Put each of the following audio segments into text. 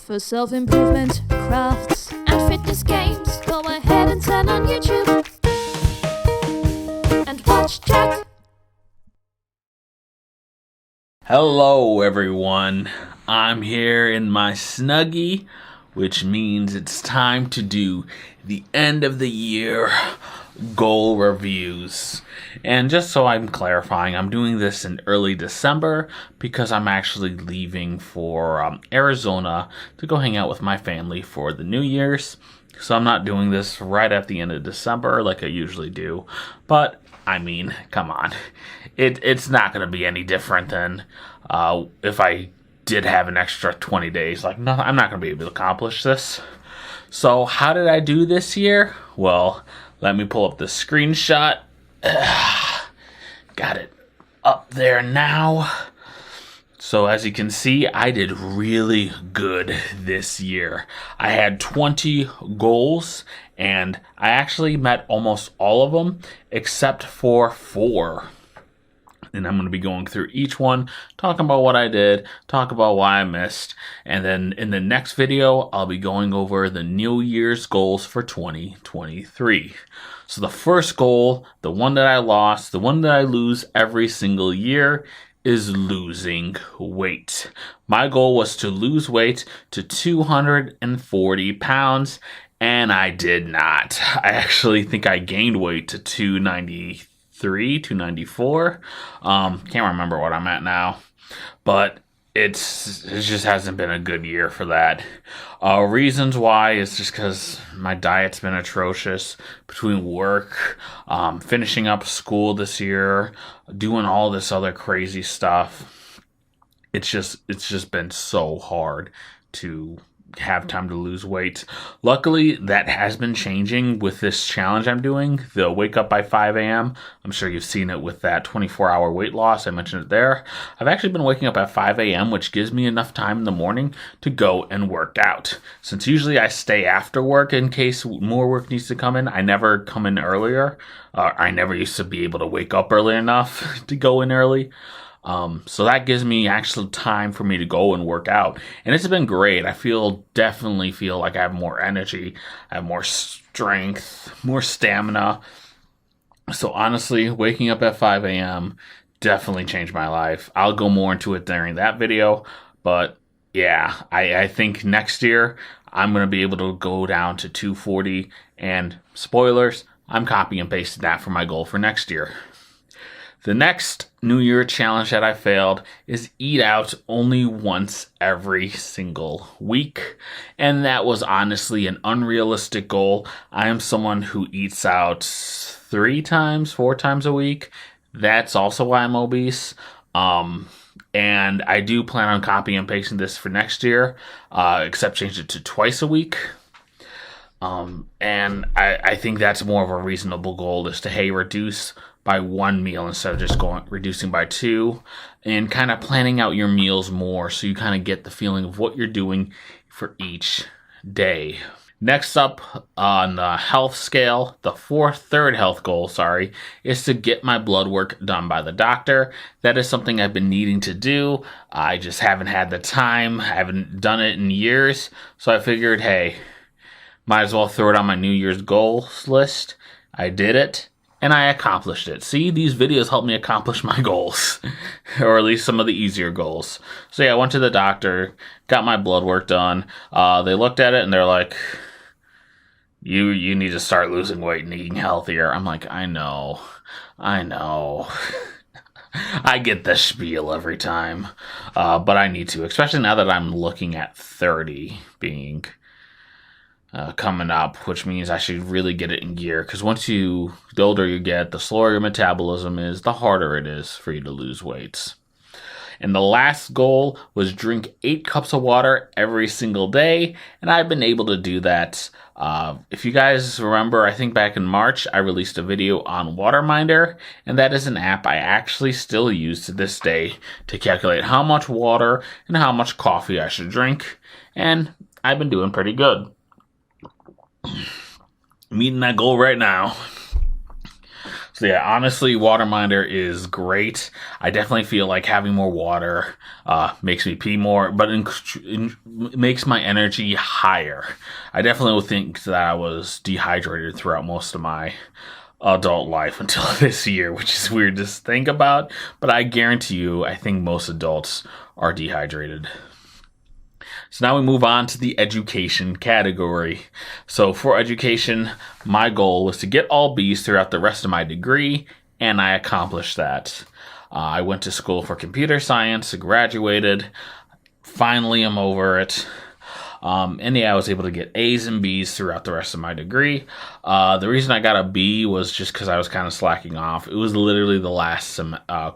For self-improvement, crafts, and fitness games, go ahead and turn on YouTube and watch Jack. Hello everyone, I'm here in my Snuggie, which means it's time to do the end of the year goal reviews. And just so I'm clarifying, I'm doing this in early December because I'm actually leaving for Arizona to go hang out with my family for the New Year's. So I'm not doing this right at the end of December like I usually do. But, I mean, come on. It's not going to be any different than if I did have an extra 20 days. Like, no, I'm not going to be able to accomplish this. So how did I do this year? Well, let me pull up the screenshot. Got it up there now. So as you can see, I did really good this year. I had 20 goals, and I actually met almost all of them except for 4. And I'm going to be going through each one, talking about what I did, talk about why I missed, and then in the next video, I'll be going over the New Year's goals for 2023. So the first goal, the one that I lost, the one that I lose every single year, is losing weight. My goal was to lose weight to 240 pounds, and I did not. I actually think I gained weight to 293, 294. Can't remember what I'm at now, but it just hasn't been a good year for that. Reasons why is just because my diet's been atrocious between work, finishing up school this year, doing all this other crazy stuff. It's just been so hard to have time to lose weight. Luckily, that has been changing with this challenge I'm doing, the wake up by 5 a.m. I'm sure you've seen it with that 24-hour weight loss. I mentioned it there. I've actually been waking up at 5 a.m., which gives me enough time in the morning to go and work out. Since usually I stay after work in case more work needs to come in, I never come in earlier. I never used to be able to wake up early enough to go in early. So that gives me actual time for me to go and work out. And it's been great. I definitely feel like I have more energy, I have more strength, more stamina. So honestly, waking up at 5 a.m. definitely changed my life. I'll go more into it during that video. But yeah, I think next year I'm going to be able to go down to 240. And spoilers, I'm copy and pasting that for my goal for next year. The next New Year challenge that I failed is eat out only once every single week. And that was honestly an unrealistic goal. I am someone who eats out 4 times a week. That's also why I'm obese. And I do plan on copying and pasting this for next year, except change it to twice a week. And I think that's more of a reasonable goal, is to, reduce by 1 meal instead of just reducing by 2, and kind of planning out your meals more so you kind of get the feeling of what you're doing for each day. Next up on the health scale, the third health goal, is to get my blood work done by the doctor. That is something I've been needing to do. I just haven't had the time. I haven't done it in years. So I figured, might as well throw it on my New Year's goals list. I did it, and I accomplished it. See, these videos help me accomplish my goals, or at least some of the easier goals. So yeah, I went to the doctor, got my blood work done. They looked at it, and they're like, you need to start losing weight and eating healthier. I'm like, I know. I get the spiel every time, but I need to, especially now that I'm looking at 30 being coming up, which means I should really get it in gear, because the older you get, the slower your metabolism is, the harder it is for you to lose weight. And the last goal was drink 8 cups of water every single day, and I've been able to do that. If you guys remember, I think back in March, I released a video on Waterminder, and that is an app I actually still use to this day to calculate how much water and how much coffee I should drink, and I've been doing pretty good. Meeting that goal right now. So yeah, honestly, Waterminder is great. I definitely feel like having more water makes me pee more, but makes my energy higher. I definitely think that I was dehydrated throughout most of my adult life until this year, which is weird to think about, but I guarantee you, I think most adults are dehydrated. So now we move on to the education category. So for education, my goal was to get all B's throughout the rest of my degree, and I accomplished that. I went to school for computer science, graduated. Finally, I'm over it. And yeah, I was able to get A's and B's throughout the rest of my degree. The reason I got a B was just because I was kind of slacking off. It was literally the last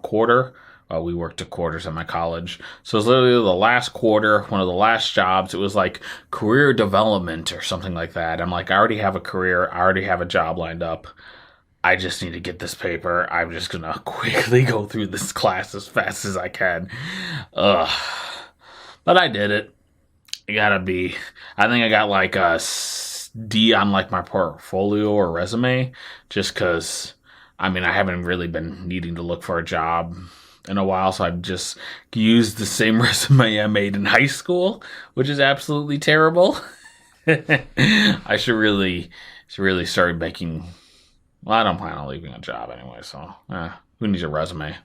quarter. We worked at quarters at my college. So it was literally the last quarter, one of the last jobs. It was like career development or something like that. I'm like, I already have a career. I already have a job lined up. I just need to get this paper. I'm just going to quickly go through this class as fast as I can. But I did it. I got a B. I think I got like a D on like my portfolio or resume just because, I mean, I haven't really been needing to look for a job in a while, so I've just used the same resume I made in high school, which is absolutely terrible. I should really start making. Well, I don't plan on leaving a job anyway, so who needs a resume?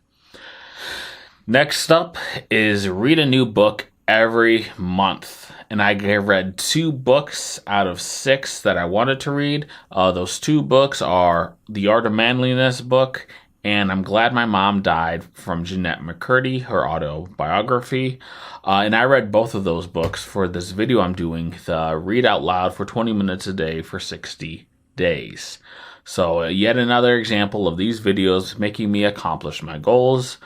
Next up is read a new book every month, and I read 2 books out of 6 that I wanted to read. Those 2 books are The Art of Manliness book and I'm Glad My Mom Died from Jeanette McCurdy, her autobiography. And I read both of those books for this video I'm doing, the Read Out Loud for 20 minutes a day for 60 days. So yet another example of these videos making me accomplish my goals.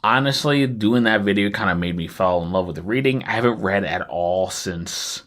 Honestly, doing that video kind of made me fall in love with reading. I haven't read at all since,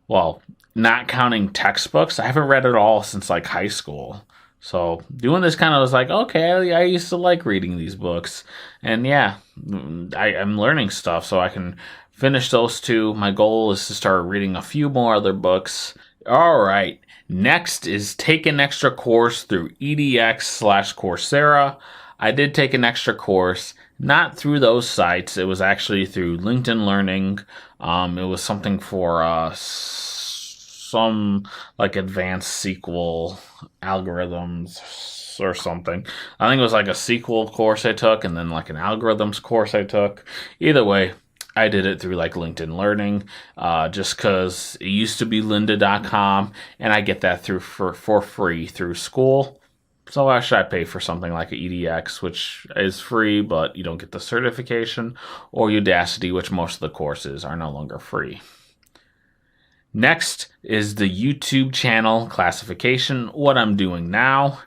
well, not counting textbooks, I haven't read at all since like high school. So doing this kind of was like, okay, I used to like reading these books. And yeah, I'm learning stuff so I can finish those 2. My goal is to start reading a few more other books. All right, next is take an extra course through edX/Coursera. I did take an extra course, not through those sites. It was actually through LinkedIn Learning. It was something for some like advanced SQL algorithms or something. I think it was like a SQL course I took and then like an algorithms course I took. Either way, I did it through like LinkedIn Learning, just because it used to be lynda.com and I get that through for free through school. So why should I pay for something like an edX, which is free, but you don't get the certification, or Udacity, which most of the courses are no longer free. Next is the YouTube channel classification, what I'm doing now.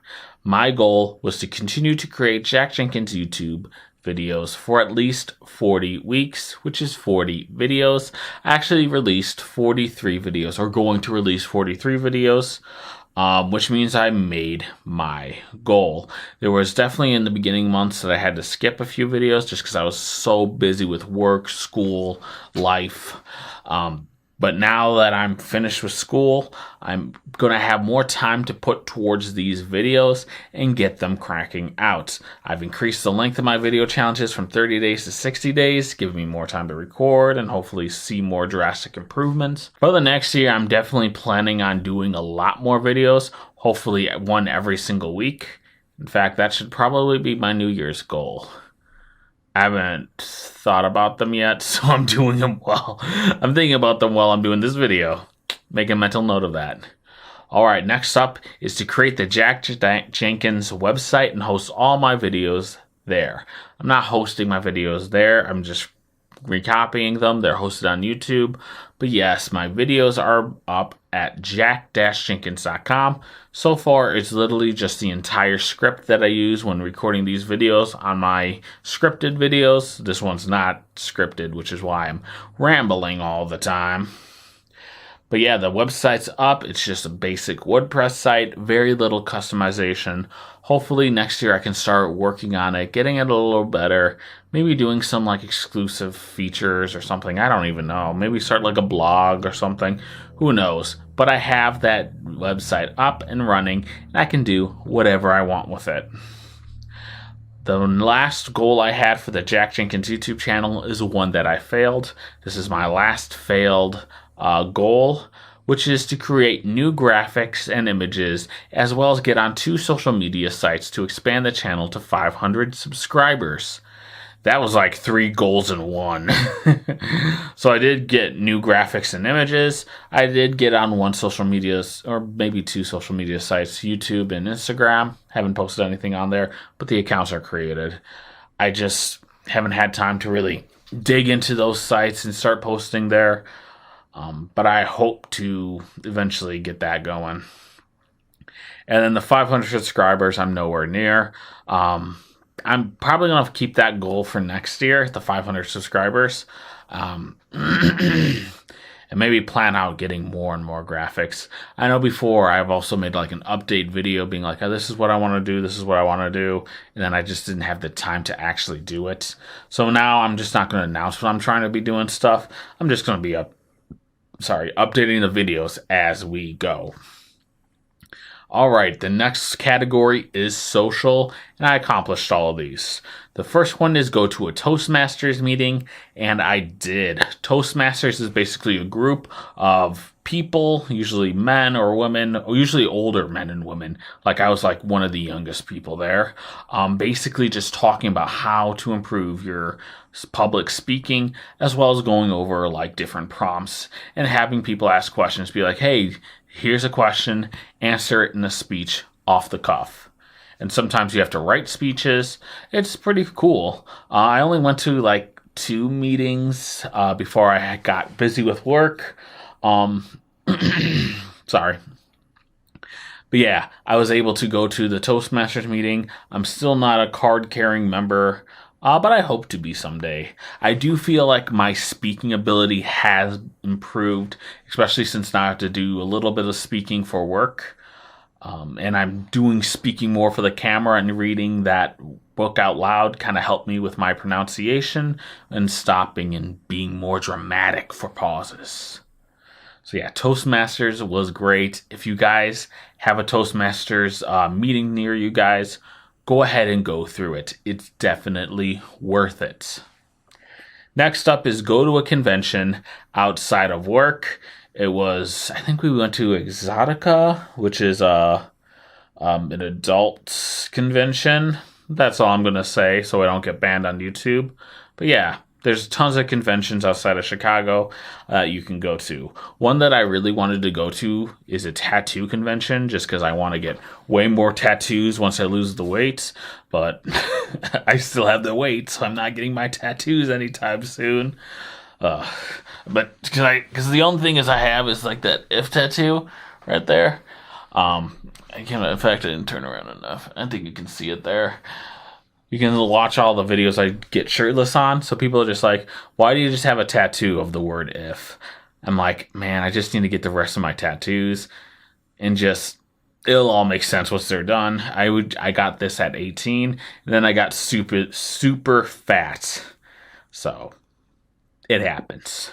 My goal was to continue to create Jack Jenkins YouTube videos for at least 40 weeks, which is 40 videos. I actually released 43 videos, or going to release 43 videos. Which means I made my goal. There was definitely in the beginning months that I had to skip a few videos just because I was so busy with work, school, life. But now that I'm finished with school, I'm going to have more time to put towards these videos and get them cracking out. I've increased the length of my video challenges from 30 days to 60 days, giving me more time to record and hopefully see more drastic improvements. For the next year, I'm definitely planning on doing a lot more videos, hopefully one every single week. In fact, that should probably be my New Year's goal. I haven't thought about them yet, so I'm doing them while I'm thinking about them while I'm doing this video. Make a mental note of that. All right, next up is to create the Jack Jenkins website and host all my videos there. I'm not hosting my videos there. I'm just recopying them. They're hosted on YouTube. But yes, my videos are up at jack-jenkins.com. So far, it's literally just the entire script that I use when recording these videos on my scripted videos. This one's not scripted, which is why I'm rambling all the time. But yeah, the website's up. It's just a basic WordPress site, very little customization. Hopefully next year I can start working on it, getting it a little better, maybe doing some like exclusive features or something. I don't even know. Maybe start like a blog or something. Who knows? But I have that website up and running, and I can do whatever I want with it. The last goal I had for the Jack Jenkins YouTube channel is one that I failed. This is my last failed goal, which is to create new graphics and images, as well as get on 2 social media sites to expand the channel to 500 subscribers. That was like 3 goals in one. So I did get new graphics and images. I did get on 1 social media, or maybe 2 social media sites, YouTube and Instagram. Haven't posted anything on there, but the accounts are created. I just haven't had time to really dig into those sites and start posting there. But I hope to eventually get that going. And then the 500 subscribers, I'm nowhere near. I'm probably going to keep that goal for next year, the 500 subscribers. And maybe plan out getting more and more graphics. I know before I've also made like an update video being like, oh, this is what I want to do, this is what I want to do. And then I just didn't have the time to actually do it. So now I'm just not going to announce when I'm trying to be doing stuff. I'm just going to be updating the videos as we go. All right, the next category is social, and I accomplished all of these. The first one is go to a Toastmasters meeting, and I did. Toastmasters is basically a group of people, usually men or women, or usually older men and women. Like I was like one of the youngest people there. Basically just talking about how to improve your public speaking, as well as going over like different prompts and having people ask questions, be like, hey, here's a question, answer it in a speech off the cuff. And sometimes you have to write speeches. It's pretty cool. I only went to like 2 meetings before I got busy with work. Sorry. But yeah, I was able to go to the Toastmasters meeting. I'm still not a card-carrying member, but I hope to be someday. I do feel like my speaking ability has improved, especially since now I have to do a little bit of speaking for work. And I'm doing speaking more for the camera, and reading that book out loud kind of helped me with my pronunciation and stopping and being more dramatic for pauses. So yeah, Toastmasters was great. If you guys have a Toastmasters meeting near you guys, go ahead and go through it. It's definitely worth it. Next up is go to a convention outside of work. It was, I think we went to Exotica, which is an adult convention. That's all I'm going to say so I don't get banned on YouTube. But yeah, there's tons of conventions outside of Chicago you can go to. One that I really wanted to go to is a tattoo convention, just because I want to get way more tattoos once I lose the weight. But I still have the weight, so I'm not getting my tattoos anytime soon. But because the only thing is I have is like that if tattoo right there. I can't. In fact, I didn't turn around enough. I think you can see it there. You can watch all the videos I get shirtless on. So people are just like, why do you just have a tattoo of the word if? I'm like, man, I just need to get the rest of my tattoos, and just it'll all make sense once they're done. I got this at 18, and then I got super fat. So it happens.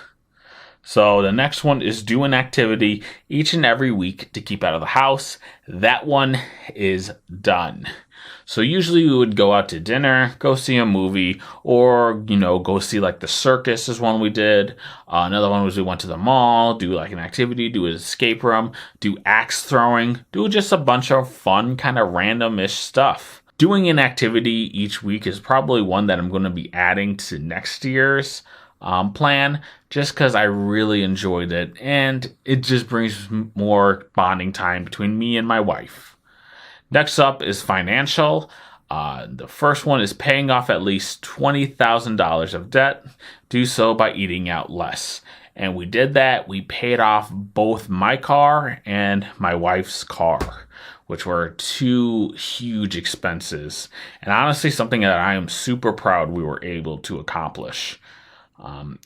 So the next one is do an activity each and every week to keep out of the house. That one is done. So usually we would go out to dinner, go see a movie, or, go see like the circus is one we did. Another one was we went to the mall, do like an activity, do an escape room, do axe throwing, do just a bunch of fun, kind of random-ish stuff. Doing an activity each week is probably one that I'm going to be adding to next year's plan, just because I really enjoyed it, and it just brings more bonding time between me and my wife. Next up is financial. The first one is paying off at least $20,000 of debt. Do so by eating out less. And we did that. We paid off both my car and my wife's car, which were 2 huge expenses. And honestly, something that I am super proud we were able to accomplish.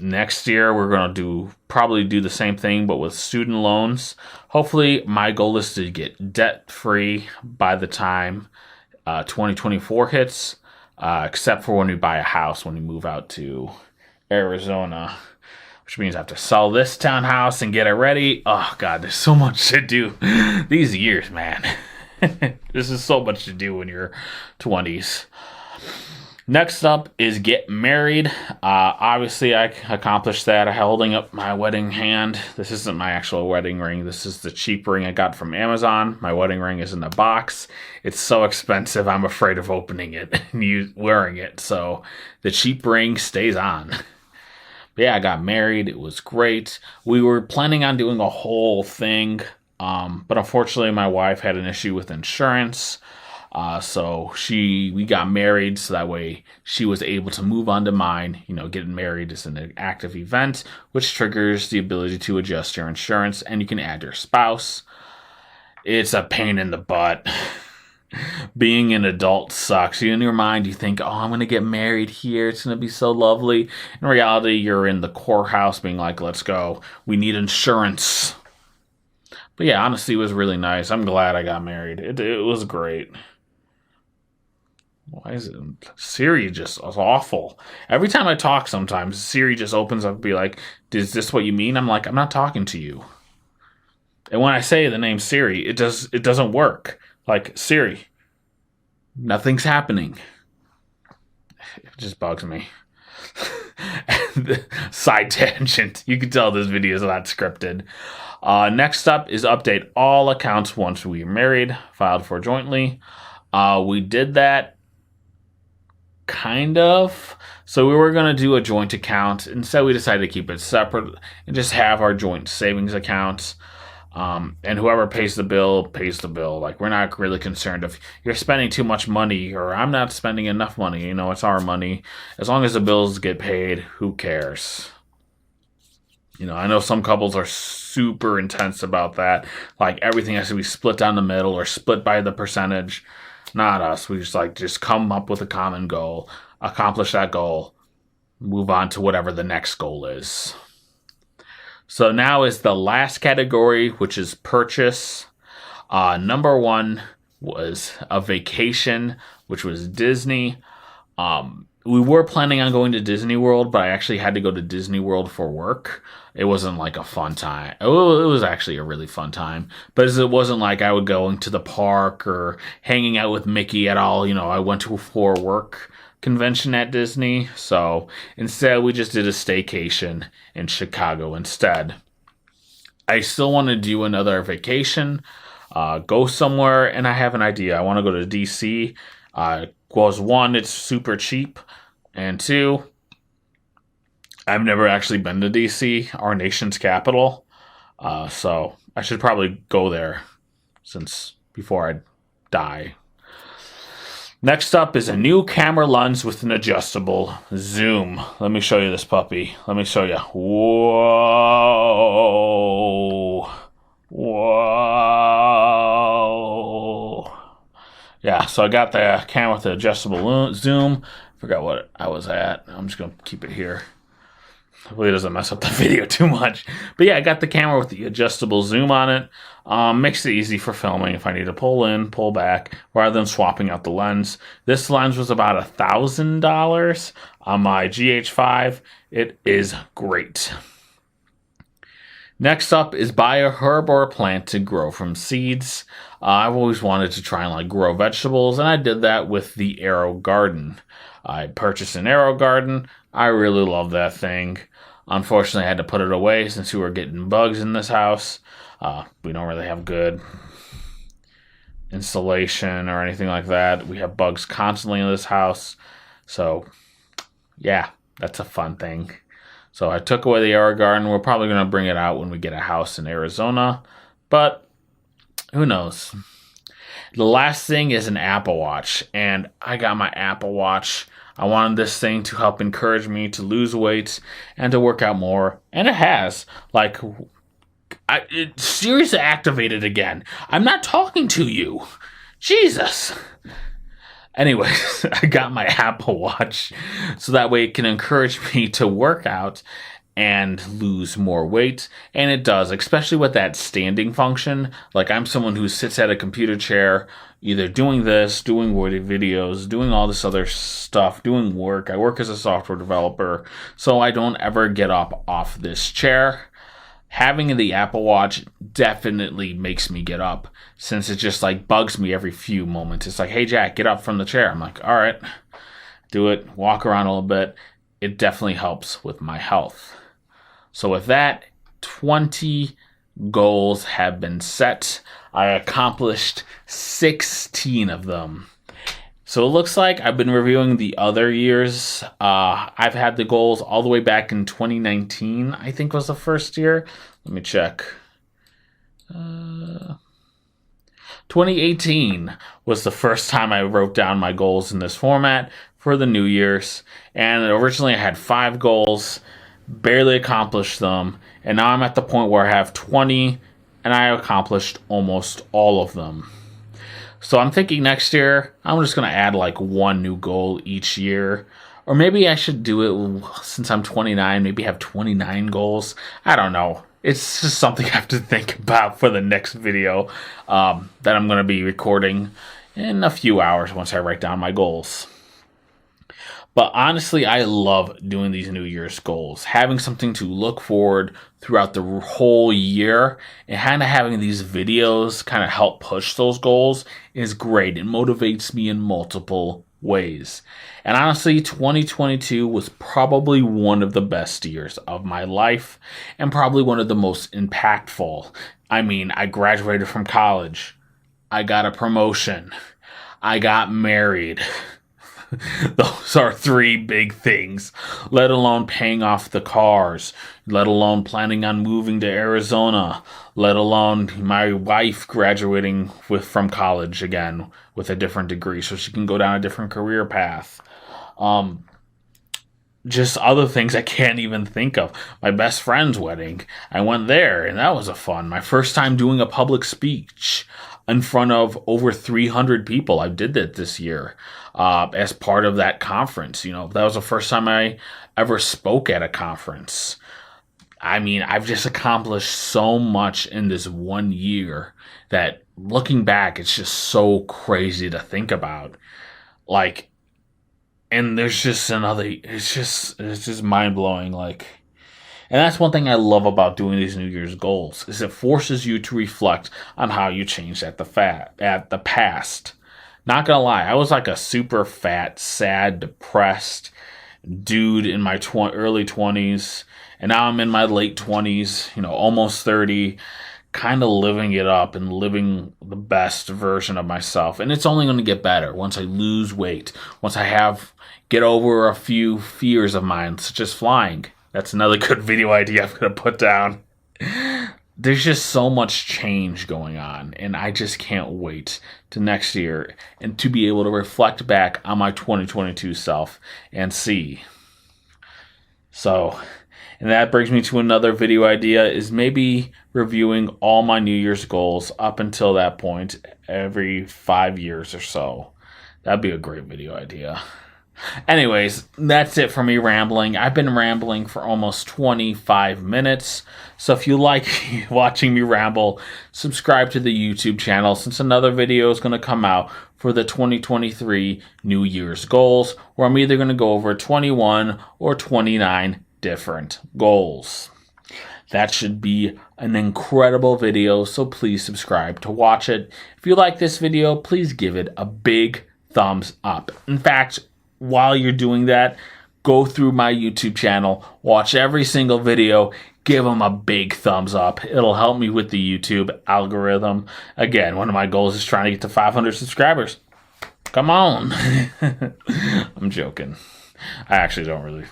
Next year, we're going to probably do the same thing, but with student loans. Hopefully, my goal is to get debt-free by the time 2024 hits, except for when we buy a house, when we move out to Arizona, which means I have to sell this townhouse and get it ready. Oh, God, there's so much to do these years, man. This is so much to do when you're 20s. Next up is get married. Obviously, I accomplished that. I'm holding up my wedding hand. This isn't my actual wedding ring. This is the cheap ring I got from Amazon. My wedding ring is in a box. It's so expensive, I'm afraid of opening it and wearing it. So the cheap ring stays on. But yeah, I got married. It was great. We were planning on doing a whole thing, but unfortunately, my wife had an issue with insurance. So we got married so that way she was able to move on to mine. Getting married is an active event, which triggers the ability to adjust your insurance, and you can add your spouse. It's a pain in the butt. Being an adult sucks. In your mind, you think, oh, I'm going to get married here. It's going to be so lovely. In reality, you're in the courthouse being like, let's go. We need insurance. But yeah, honestly, it was really nice. I'm glad I got married. It was great. Why is it? Siri just is awful. Every time I talk sometimes, Siri just opens up and be like, is this what you mean? I'm like, I'm not talking to you. And when I say the name Siri, it doesn't work. Like, Siri, nothing's happening. It just bugs me. Side tangent. You can tell this video is not scripted. Next up is update all accounts once we are married, filed for jointly. We did that. Kind of. So we were going to do a joint account. Instead, we decided to keep it separate and just have our joint savings accounts. And whoever pays the bill, pays the bill. Like, we're not really concerned if you're spending too much money or I'm not spending enough money. It's our money. As long as the bills get paid, who cares? I know some couples are super intense about that. Like, everything has to be split down the middle or split by the percentage. Not us. We just come up with a common goal, accomplish that goal, move on to whatever the next goal is. So now is the last category, which is purchase. Number one was a vacation, which was Disney. We were planning on going to Disney World, but I actually had to go to Disney World for work. It wasn't like a fun time. It was actually a really fun time, but it wasn't like I would go into the park or hanging out with Mickey at all. I went to for work convention at Disney. So instead, we just did a staycation in Chicago instead. I still want to do another vacation, go somewhere, and I have an idea. I want to go to DC. One, it's super cheap, and two, I've never actually been to DC, our nation's capital. So I should probably go there before I die. Next up is a new camera lens with an adjustable zoom. Let me show you this puppy. Let me show you. Whoa. Whoa. Yeah, so I got the camera with the adjustable zoom. Forgot what I was at. I'm just going to keep it here. Hopefully it doesn't mess up the video too much. But yeah, I got the camera with the adjustable zoom on it. Makes it easy for filming if I need to pull in, pull back, rather than swapping out the lens. This lens was about $1,000 on my GH5. It is great. Next up is buy a herb or a plant to grow from seeds. I've always wanted to try and grow vegetables, and I did that with the Arrow Garden. I purchased an Arrow Garden. I really love that thing. Unfortunately, I had to put it away since we were getting bugs in this house. We don't really have good insulation or anything like that. We have bugs constantly in this house. So, yeah, that's a fun thing. So I took away the Arrow Garden. We're probably going to bring it out when we get a house in Arizona. But who knows? The last thing is an Apple Watch. And I got my Apple Watch. I wanted this thing to help encourage me to lose weight and to work out more. And it has. Siri's activated again. I'm not talking to you. Jesus. Anyways, I got my Apple Watch so that way it can encourage me to work out and lose more weight. And it does, especially with that standing function. Like, I'm someone who sits at a computer chair, either doing this, doing videos, doing all this other stuff, doing work. I work as a software developer, so I don't ever get up off this chair. Having the Apple Watch definitely makes me get up, since it just like bugs me every few moments. It's like, hey Jack, get up from the chair. I'm like, all right, do it, walk around a little bit. It definitely helps with my health. So with that, 20 goals have been set. I accomplished 16 of them. So it looks like I've been reviewing the other years. I've had the goals all the way back in 2019, I think was the first year. Let me check. 2018 was the first time I wrote down my goals in this format for the New Year's. And originally I had 5 goals, barely accomplished them. And now I'm at the point where I have 20 and I accomplished almost all of them. So I'm thinking next year, I'm just going to add like one new goal each year. Or maybe I should do it, since I'm 29, maybe have 29 goals. I don't know. It's just something I have to think about for the next video that I'm going to be recording in a few hours once I write down my goals. But honestly, I love doing these New Year's goals. Having something to look forward throughout the whole year and kind of having these videos kind of help push those goals is great. It motivates me in multiple ways. And honestly, 2022 was probably one of the best years of my life and probably one of the most impactful. I mean, I graduated from college. I got a promotion. I got married. Those are 3 big things, let alone paying off the cars, let alone planning on moving to Arizona, let alone my wife graduating from college again with a different degree so she can go down a different career path. Just other things I can't even think of. My best friend's wedding, I went there and that was my first time doing a public speech in front of over 300 people. I did that this year as part of that conference. You know, that was the first time I ever spoke at a conference. I mean, I've just accomplished so much in this one year that looking back, it's just so crazy to think about. Like, and there's just it's just mind blowing. Like, and that's one thing I love about doing these New Year's goals is it forces you to reflect on how you changed at the past. Not gonna lie, I was like a super fat, sad, depressed dude in my early 20s, and now I'm in my late 20s, you know, almost 30, kind of living it up and living the best version of myself. And it's only going to get better once I lose weight, once I get over a few fears of mine, such as flying. That's another good video idea I'm going to put down. There's just so much change going on, and I just can't wait to next year and to be able to reflect back on my 2022 self and see. So, and that brings me to another video idea, is maybe reviewing all my New Year's goals up until that point every 5 years or so. That'd be a great video idea. Anyways, that's it for me rambling. I've been rambling for almost 25 minutes. So if you like watching me ramble, subscribe to the YouTube channel, since another video is going to come out for the 2023 New Year's goals, where I'm either going to go over 21 or 29 different goals. That should be an incredible video, so please subscribe to watch it. If you like this video, please give it a big thumbs up. In fact, while you're doing that, go through my YouTube channel, watch every single video, give them a big thumbs up. It'll help me with the YouTube algorithm. Again, one of my goals is trying to get to 500 subscribers. Come on. I'm joking. I actually don't really.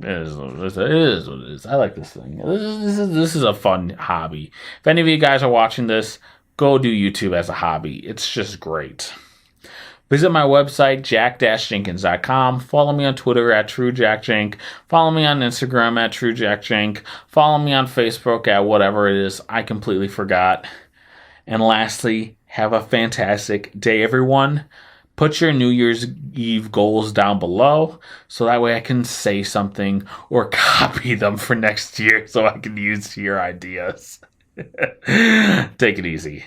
It is what it is. I like this thing. This is a fun hobby. If any of you guys are watching this, go do YouTube as a hobby. It's just great. Visit my website, jack-jenkins.com. Follow me on Twitter at TrueJackJenk. Follow me on Instagram at TrueJackJenk. Follow me on Facebook at whatever it is. I completely forgot. And lastly, have a fantastic day, everyone. Put your New Year's Eve goals down below so that way I can say something or copy them for next year so I can use your ideas. Take it easy.